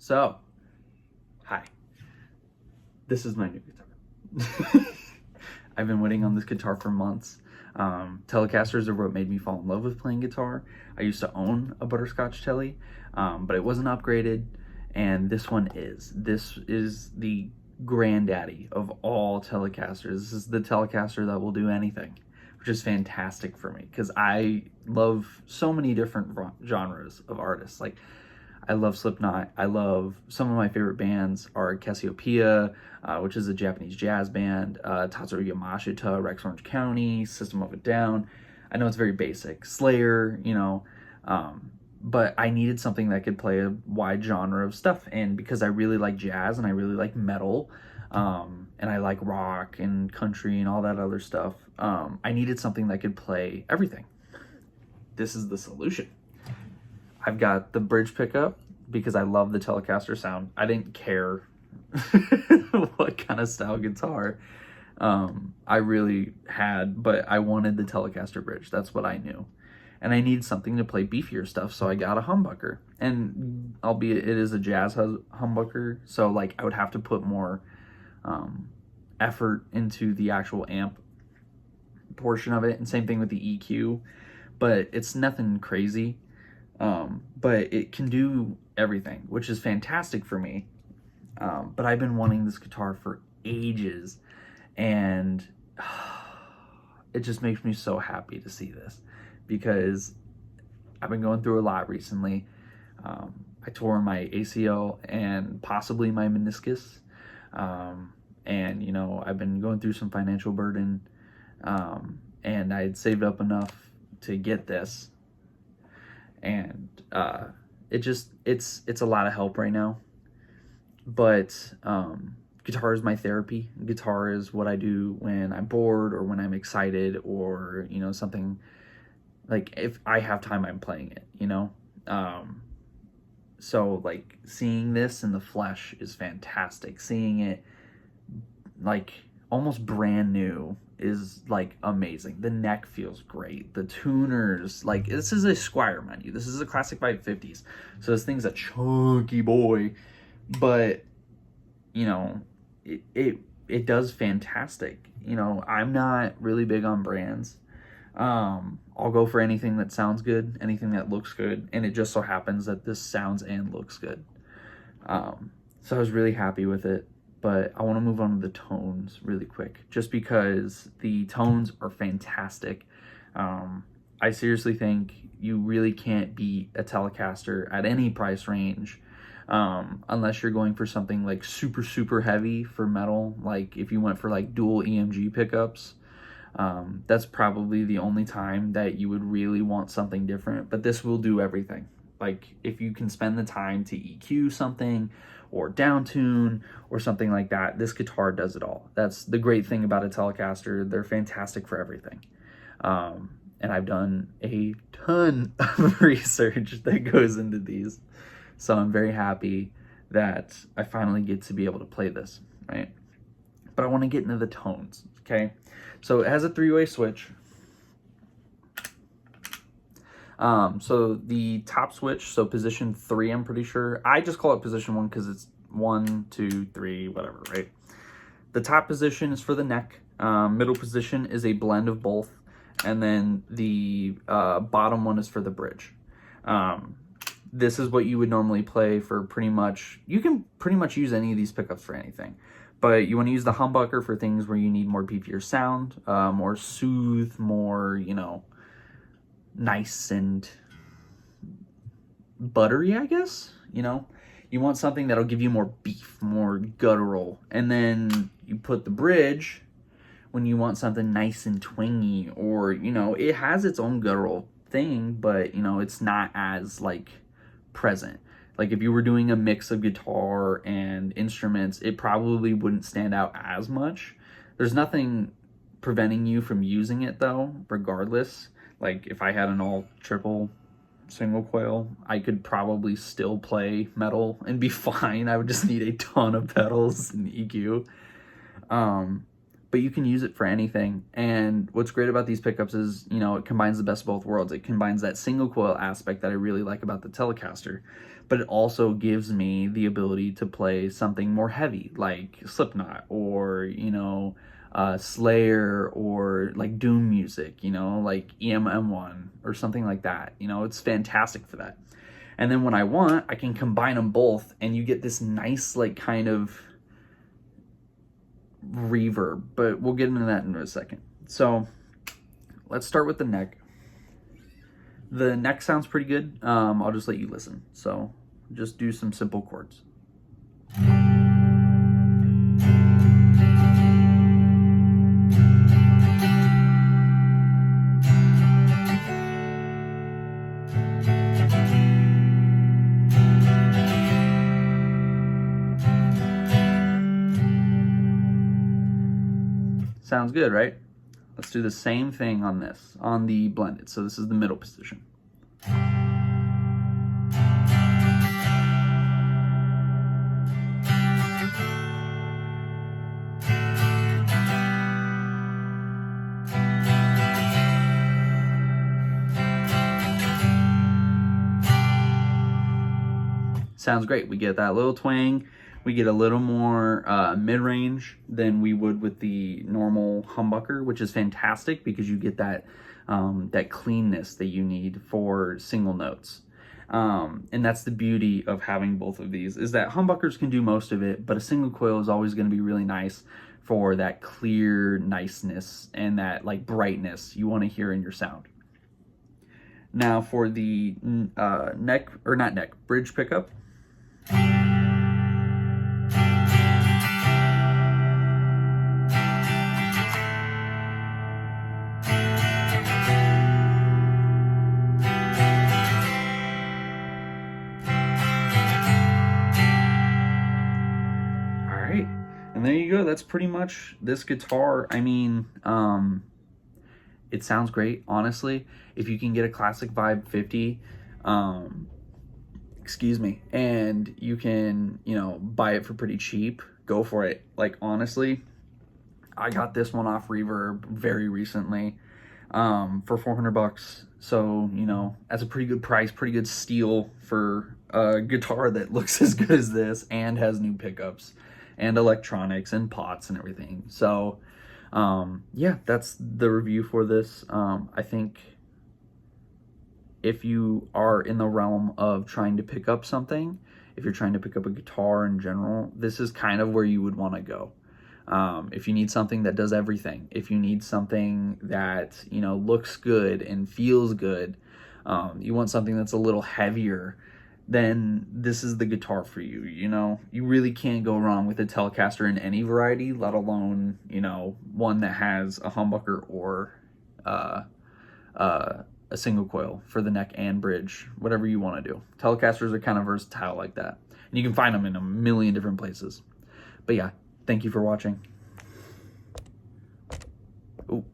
So, hi. This is my new guitar. I've been waiting on this guitar for months. Telecasters are what made me fall in love with playing guitar. I used to own a butterscotch telly, but it wasn't upgraded, and this one is. This is the granddaddy of all Telecasters. This is the Telecaster that will do anything, which is fantastic for me because I love so many different genres of artists. Like, I love Slipknot. I love some of my favorite bands are Cassiopeia, which is a Japanese jazz band, Tatsuro Yamashita, Rex Orange County, System of a Down. I know it's very basic. Slayer, but I needed something that could play a wide genre of stuff. And because I really like jazz and I really like metal, and I like rock and country and all that other stuff, I needed something that could play everything. This is the solution. I've got the bridge pickup because I love the Telecaster sound. I didn't care what kind of style guitar I really had, but I wanted the Telecaster bridge. That's what I knew. And I needed something to play beefier stuff, so I got a humbucker. And albeit it is a jazz humbucker, so like I would have to put more effort into the actual amp portion of it, and same thing with the EQ, but it's nothing crazy. But it can do everything, which is fantastic for me. But I've been wanting this guitar for ages, and it just makes me so happy to see this because I've been going through a lot recently. I tore my ACL and possibly my meniscus. And I've been going through some financial burden, and I had saved up enough to get this. And it's a lot of help right now, but guitar is my therapy. Guitar is what I do when I'm bored or when I'm excited, or something like if I have time I'm playing it. So like seeing this in the flesh is fantastic. Seeing it like almost brand new is like amazing. The neck feels great. The tuners, like this is a Squire menu. This is a classic 50's. So this thing's a chunky boy, but it does fantastic. I'm not really big on brands. I'll go for anything that sounds good, anything that looks good, and it just so happens that this sounds and looks good. So I was really happy with it. But I want to move on to the tones really quick, just because the tones are fantastic. I seriously think you really can't beat a Telecaster at any price range, unless you're going for something like super, super heavy for metal. Like if you went for like dual EMG pickups, that's probably the only time that you would really want something different. But this will do everything. Like if you can spend the time to EQ something or down tune or something like that, this guitar does it all. That's the great thing about a Telecaster. They're fantastic for everything. And I've done a ton of research that goes into these. So I'm very happy that I finally get to be able to play this, right? But I want to get into the tones, okay? So it has a 3-way switch. So the top switch, so position 3, I'm pretty sure. I just call it position 1 because it's 1, 2, 3, whatever, right? The top position is for the neck. Middle position is a blend of both. And then the bottom one is for the bridge. This is what you would normally play for pretty much, you can pretty much use any of these pickups for anything. But you want to use the humbucker for things where you need more beefier sound, more soothe, more, nice and buttery, I guess. You want something that'll give you more beef, more guttural. And then you put the bridge when you want something nice and twangy, or it has its own guttural thing, but it's not as like present. Like if you were doing a mix of guitar and instruments, it probably wouldn't stand out as much. There's nothing preventing you from using it though, regardless. Like if I had an all triple single coil, I could probably still play metal and be fine. I would just need a ton of pedals and EQ. But you can use it for anything. And what's great about these pickups is, it combines the best of both worlds. It combines that single coil aspect that I really like about the Telecaster, but it also gives me the ability to play something more heavy, like Slipknot, or, you know, Slayer, or like Doom music, you know, like EMM1 or something like that. You know, it's fantastic for that. And then when I want, I can combine them both, and you get this nice, like, kind of reverb, but we'll get into that in a second. So let's start with the neck. The neck sounds pretty good. I'll just let you listen. So just do some simple chords. Sounds good, right? Let's do the same thing on this, on the blended. So this is the middle position. Sounds great. We get that little twang. We get a little more mid-range than we would with the normal humbucker, which is fantastic because you get that that cleanness that you need for single notes. And that's the beauty of having both of these, is that humbuckers can do most of it, but a single coil is always going to be really nice for that clear niceness and that like brightness you want to hear in your sound. Now for the bridge pickup. And there you go. That's pretty much this guitar. I mean, it sounds great, honestly. If you can get a classic vibe 50, and you can, you know, buy it for pretty cheap, go for it. Like, honestly, I got this one off Reverb very recently for $400. So, you know, that's a pretty good price, pretty good steal for a guitar that looks as good as this and has new pickups and electronics and pots and everything. So yeah, that's the review for this. I think if you are in the realm of trying to pick up something, if you're trying to pick up a guitar in general, this is kind of where you would want to go. If you need something that does everything, if you need something that, you know, looks good and feels good, you want something that's a little heavier, then this is the guitar for you. You know, you really can't go wrong with a Telecaster in any variety, let alone, you know, one that has a humbucker or a single coil for the neck and bridge, whatever you want to do. Telecasters are kind of versatile like that, and you can find them in a million different places. But yeah, thank you for watching. Ooh.